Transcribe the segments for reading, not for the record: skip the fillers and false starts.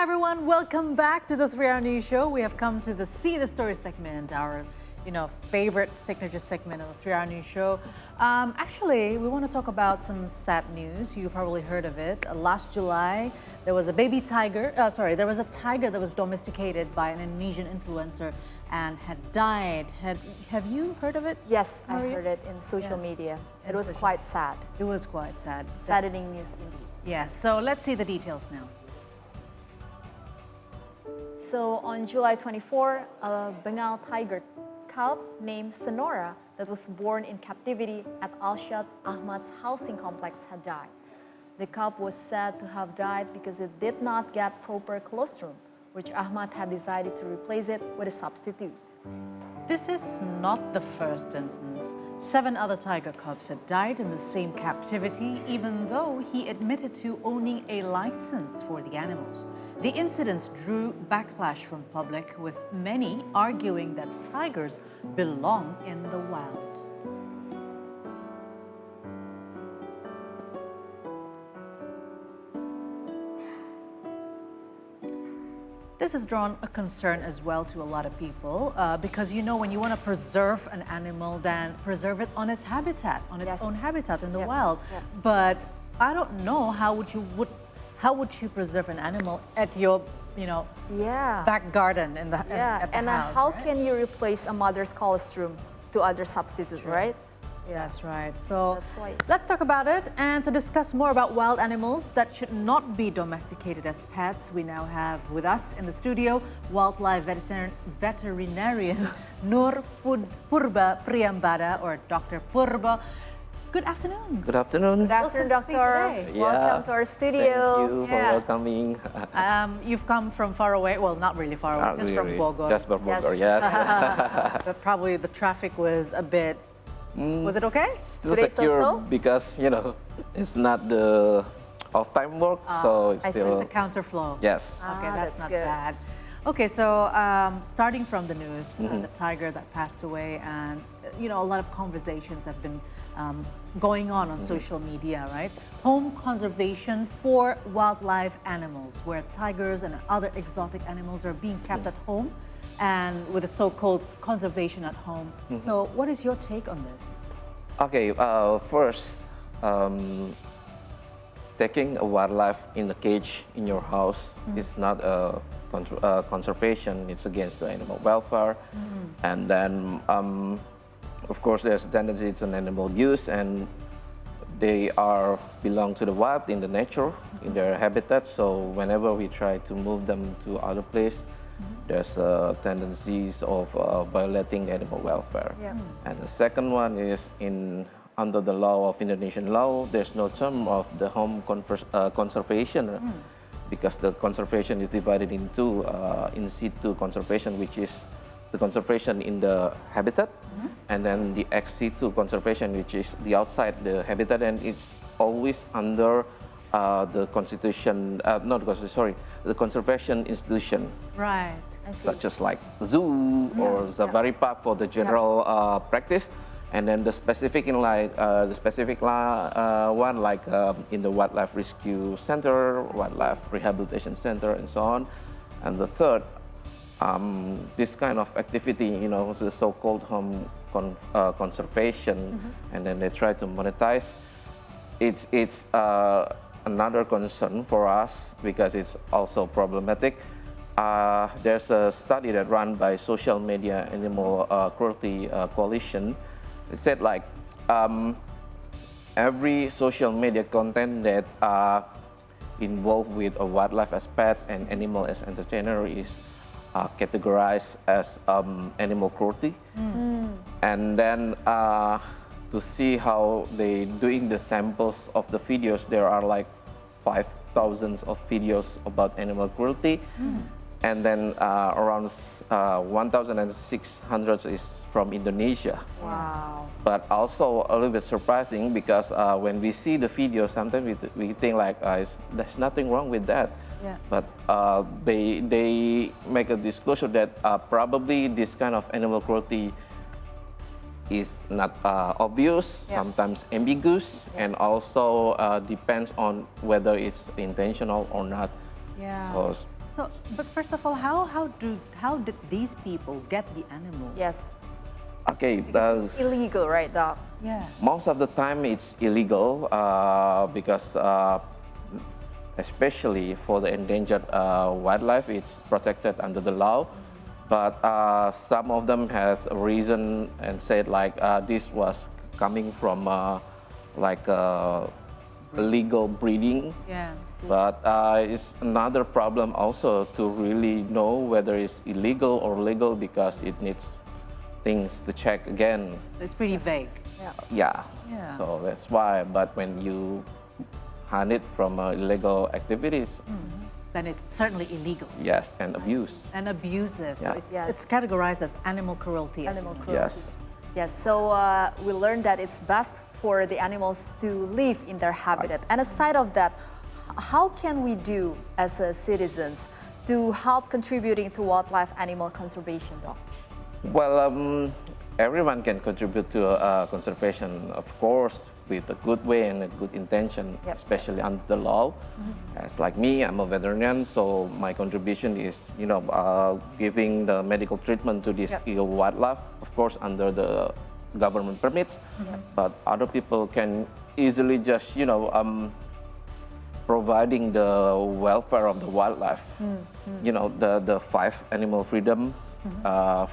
everyone, welcome back to the 3-Hour News Show. We have come to the See the Story segment, our favorite signature segment of the 3-Hour News Show. Actually, we want to talk about some sad news. You probably heard of it. Last July, there was a baby tiger, there was a tiger that was domesticated by an Indonesian influencer and had died. Have you heard of it? Yes, I heard it in social media. It was quite sad. It was quite sad. Saddening news indeed. Yes, so let's see the details now. So on July 24, a Bengal tiger cub named Sonora that was born in captivity at Al-Shad Ahmad's housing complex had died. The cub was said to have died because it did not get proper colostrum, which Ahmad had decided to replace it with a substitute. This is not the first instance. 7 other tiger cubs had died in the same captivity, even though he admitted to owning a license for the animals. The incidents drew backlash from public, with many arguing that tigers belong in the wild. This has drawn a concern as well to a lot of people because when you want to preserve an animal, then preserve it on its habitat, on its own habitat in the wild. But I don't know how would you preserve an animal at your back garden in the at the house, how right? can you replace a mother's colostrum to other substitutes, right? That's right. So That's why. let's talk about it. And to discuss more about wild animals that should not be domesticated as pets, we now have with us in the studio wildlife veterinarian Nur Purba Priambada, or Dr. Purba. Good afternoon. Good afternoon. Good afternoon, Welcome to see you doctor. today. Welcome to our studio. Thank you for welcoming. You've come from far away. Well, not really far away, just from Bogor. Just from Bogor, yes. But probably the traffic was a bit. Was it okay? Still Today secure so-so? because, it's not the off-time work, so it's I see, still... it's a counterflow. Yes. Okay, that's that's not good. bad. Okay, so starting from the news, the tiger that passed away, and a lot of conversations have been going on social media, right? Home conservation for wildlife animals, where tigers and other exotic animals are being kept at home, and with the so-called conservation at home. So what is your take on this? Okay, first, taking a wildlife in a cage in your house is not a conservation, it's against the animal welfare. And then, of course, there's a tendency it's an animal use, and they belong to the wild, in the nature, in their habitat. So whenever we try to move them to other place, there's tendencies of violating animal welfare. And the second one is under the law of Indonesian law, there's no term of the home conservation because the conservation is divided into in situ conservation, which is the conservation in the habitat, and then the ex situ conservation, which is the outside the habitat, and it's always under the constitution, the conservation institution. Right. Such as like zoo or safari park for the general practice, and then the specific one like in the wildlife rescue center, wildlife rehabilitation center, and so on. And the third, this kind of activity, the so-called home conservation, and then they try to monetize. It's another concern for us because it's also problematic. There's a study that run by Social Media Animal Cruelty Coalition. It said like every social media content that involved with a wildlife as pet and animal as entertainer is categorized as animal cruelty. And then to see how they doing the samples of the videos, there are like 5,000 of videos about animal cruelty. And then around 1,600 is from Indonesia. Wow. But also a little bit surprising because when we see the video, sometimes we think like there's nothing wrong with that. But they make a disclosure that probably this kind of animal cruelty is not obvious, sometimes ambiguous, and also depends on whether it's intentional or not. So, but first of all, how did these people get the animal? Yes. Okay, It's illegal, right, Doc? Yeah. most of the time it's illegal because especially for the endangered wildlife, it's protected under the law. But some of them has a reason and said like this was coming from like illegal breeding. Yeah. But it's another problem also to really know whether it's illegal or legal because it needs things to check again. It's pretty vague. Yeah. Yeah. So that's why. But when you hunt it from illegal activities, Then it's certainly illegal yes, and abuse. and abusive. So Yeah. it's, Yes. it's categorized as animal cruelty. as you Animal know. cruelty. Yes. Yes, so we learned that it's best for the animals to live in their habitat. And aside of that, how can we do as citizens to help contributing to wildlife animal conservation, Doc? Well, everyone can contribute to conservation, of course, with a good way and a good intention, Yep. especially under the law. As like me, I'm a veterinarian, so my contribution is, giving the medical treatment to this Yep. illegal wildlife, of course, under the government permits. But other people can easily just, providing the welfare of the wildlife. The 5 animal freedom,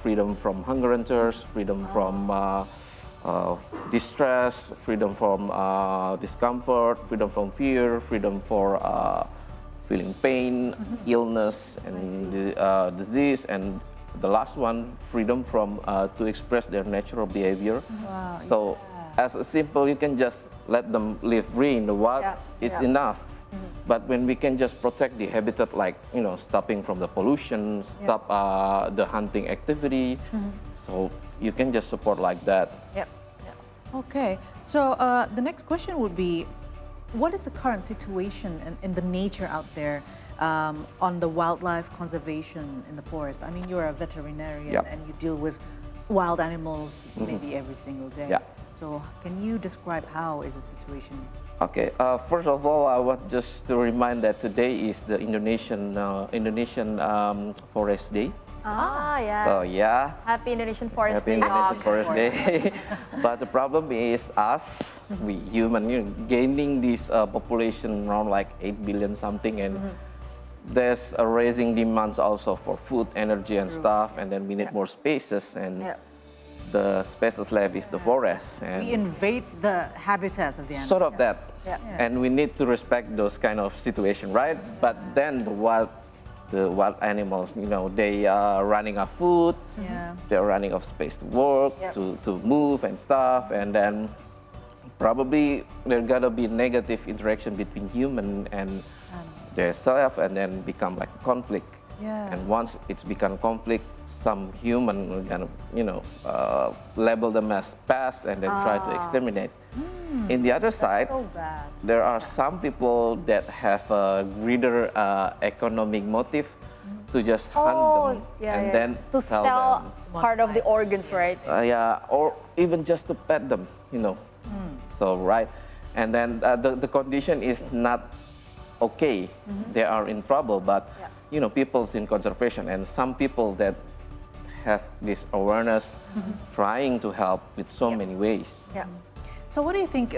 freedom from hunger and thirst, freedom from distress, freedom from discomfort, freedom from fear, freedom for feeling pain, illness, and disease, and the last one, freedom from to express their natural behavior. Wow, So, as a simple, you can just let them live free in the wild. Yeah, It's yeah. enough. But when we can just protect the habitat, like stopping from the pollution, stop the hunting activity, so you can just support like that. Yep. Okay, so the next question would be, what is the current situation in the nature out there on the wildlife conservation in the forest? I mean, you're a veterinarian Yep. and you deal with wild animals maybe every single day. Yeah. So can you describe how is the situation? Okay, first of all, I want just to remind that today is the Indonesian Forest Day. Yes. So yeah, Happy Indonesian Forest Happy Day, Indonesian Doc. Forest Day. But the problem is us, we human, gaining this population around like 8 billion something, and there's a raising demands also for food, energy, and stuff, and then we need more spaces, and Yeah. the spaces left is the forest, and We invade the habitats of the animals. sort of that. Yeah. And we need to respect those kind of situation, right? But then the wild animals, they are running out of food, Yeah. they're running out of space to work, Yep. to move and stuff, and then probably there's gotta be negative interaction between human and their self, and then become like conflict. Yeah. And once it's become conflict, some human are gonna, label them as pests and then try to exterminate. In the other side, So bad. there are some people that have a greater economic motive to just hunt them and then to sell sell them. part of the organs, right? Yeah, or even just to pet them, So, right. And then the condition is not okay. They are in trouble, but, people's in conservation, and some people that has this awareness trying to help with so many ways. Yeah. So what do you think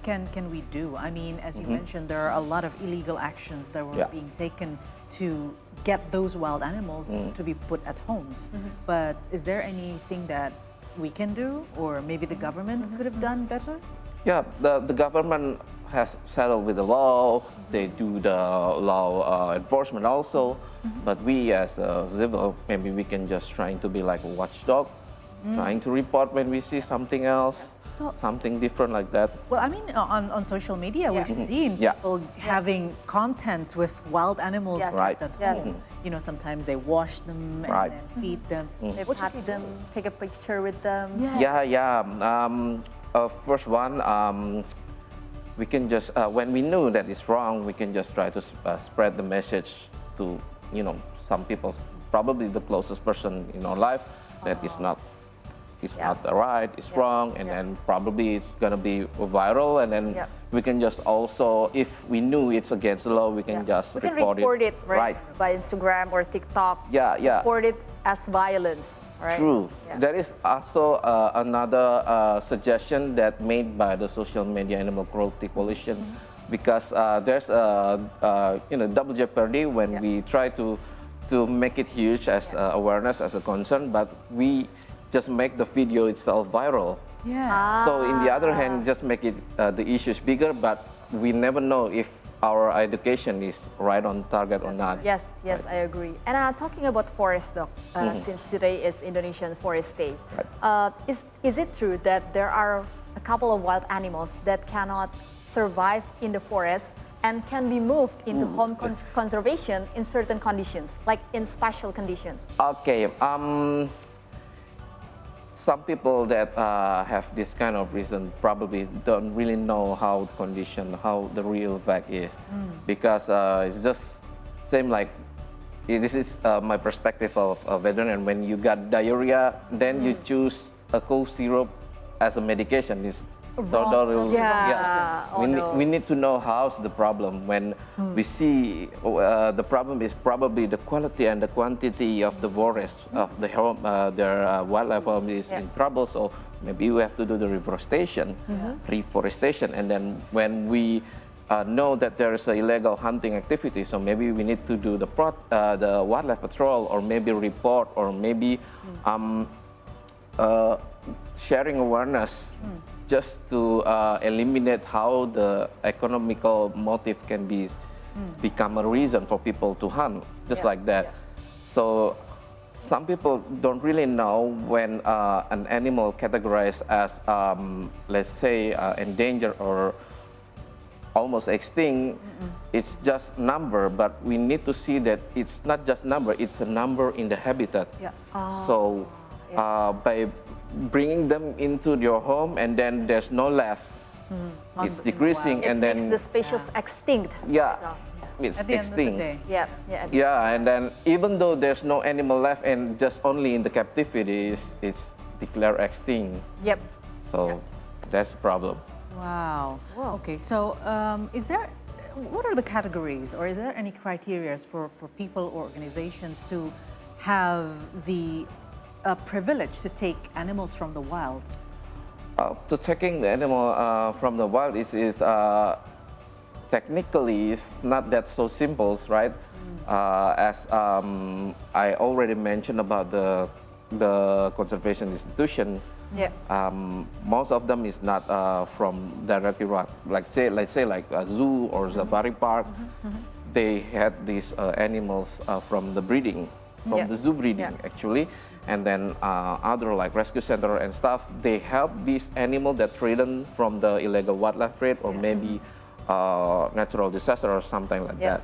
can we do? I mean, as you mentioned, there are a lot of illegal actions that were Yeah. being taken to get those wild animals to be put at homes. But is there anything that we can do, or maybe the government could have done better? Yeah, the government has settled with the law. They do the law enforcement also. But we as a civil, maybe we can just trying to be like a watchdog, trying to report when we see something else, something different like that. Well, I mean, on social media, we've seen Yeah. people having contents with wild animals Yes. Right. at Yes. home. Sometimes they wash them Right. and then feed them. They What should pat we them, take a picture with them. Yeah. First one, we can just when we know that it's wrong, we can just try to spread the message to some people, probably the closest person in our life, that is not it's Yeah. not right, it's Yeah. wrong, and Yeah. then probably it's gonna be viral, and then Yeah. we can just also, if we knew it's against the law, we can Yeah. just We can report it, right? Right. By Instagram or TikTok. Yeah, yeah. Report it as violence, right? True. Yeah. There is also another suggestion that made by the Social Media Animal Cruelty Coalition, because there's a double jeopardy when Yeah. we try to make it huge as awareness, as a concern, but we just make the video itself viral. Yeah. So in the other hand, just make it the issues bigger, but we never know if our education is right on target or not. Yes, yes, I agree. And talking about forest, Doc, since today is Indonesian Forest Day, is it true that there are a couple of wild animals that cannot survive in the forest and can be moved into home conservation in certain conditions, like in special conditions? Okay. Some people that have this kind of reason probably don't really know how the condition, how the real fact is, because it's just same like this is my perspective of a veterinarian. When you got diarrhea, then you choose a cough syrup as a medication. It's Wrong. Yeah. Oh, no. we need to know how's the problem. When we see the problem is probably the quality and the quantity of the forest of the home, their wildlife home is in trouble. So maybe we have to do the reforestation, and then when we know that there is an illegal hunting activity, so maybe we need to do the wildlife patrol, or maybe report, or maybe sharing awareness. Just to eliminate how the economical motive can become a reason for people to hunt, just like that. So some people don't really know when an animal categorized as, let's say, endangered or almost extinct, it's just number, but we need to see that it's not just number, it's a number in the habitat. So by bringing them into your home and then there's no left, it's decreasing, It and makes then the species extinct. it's At the end of the extinct. day. Yeah. And then even though there's no animal left and just only in the captivity, it's declared extinct. Yep. So that's the problem. Wow. Wow. Okay, so what are the categories, or is there any criteria for people or organizations to have the privilege to take animals from the wild? To taking the animal from the wild is technically is not that so simple, right? As I already mentioned about the conservation institution. Most of them is not from directly, let's say like a zoo or safari park. They had these animals from the breeding, from the zoo breeding actually, and then other like rescue center and stuff. They help these animals that ridden from the illegal wildlife trade, or maybe natural disaster or something like that.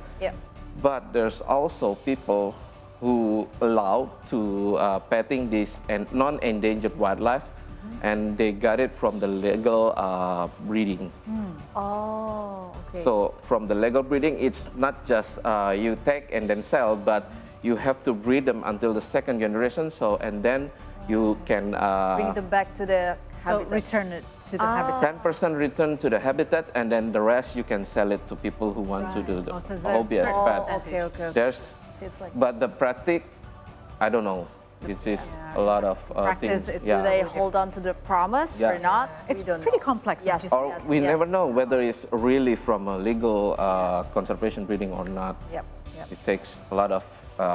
But there's also people who allow to petting this non-endangered wildlife, and they got it from the legal breeding. Oh, okay. So from the legal breeding, it's not just you take and then sell, but you have to breed them until the second generation. So and then you can bring them back to the So habitat. return it to the habitat. 10% return to the habitat, and then the rest you can sell it to people who want to do the Oh, so there's hobby as certain pet. Okay, okay, okay. There's, So it's like but the practice, I don't know. It is a lot of Practice, things. it's do they hold on to the promise or not? It's We don't pretty know. complex. Yes. Or we never know whether it's really from a legal conservation breeding or not. Yep. It takes a lot of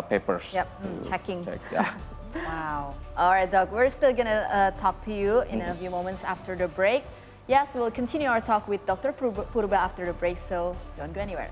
papers. Yep. to Checking. check. Yeah. Wow. All right, Doug, we're still going to talk to you in a few moments after the break. Yes, we'll continue our talk with Dr. Purba after the break, so don't go anywhere.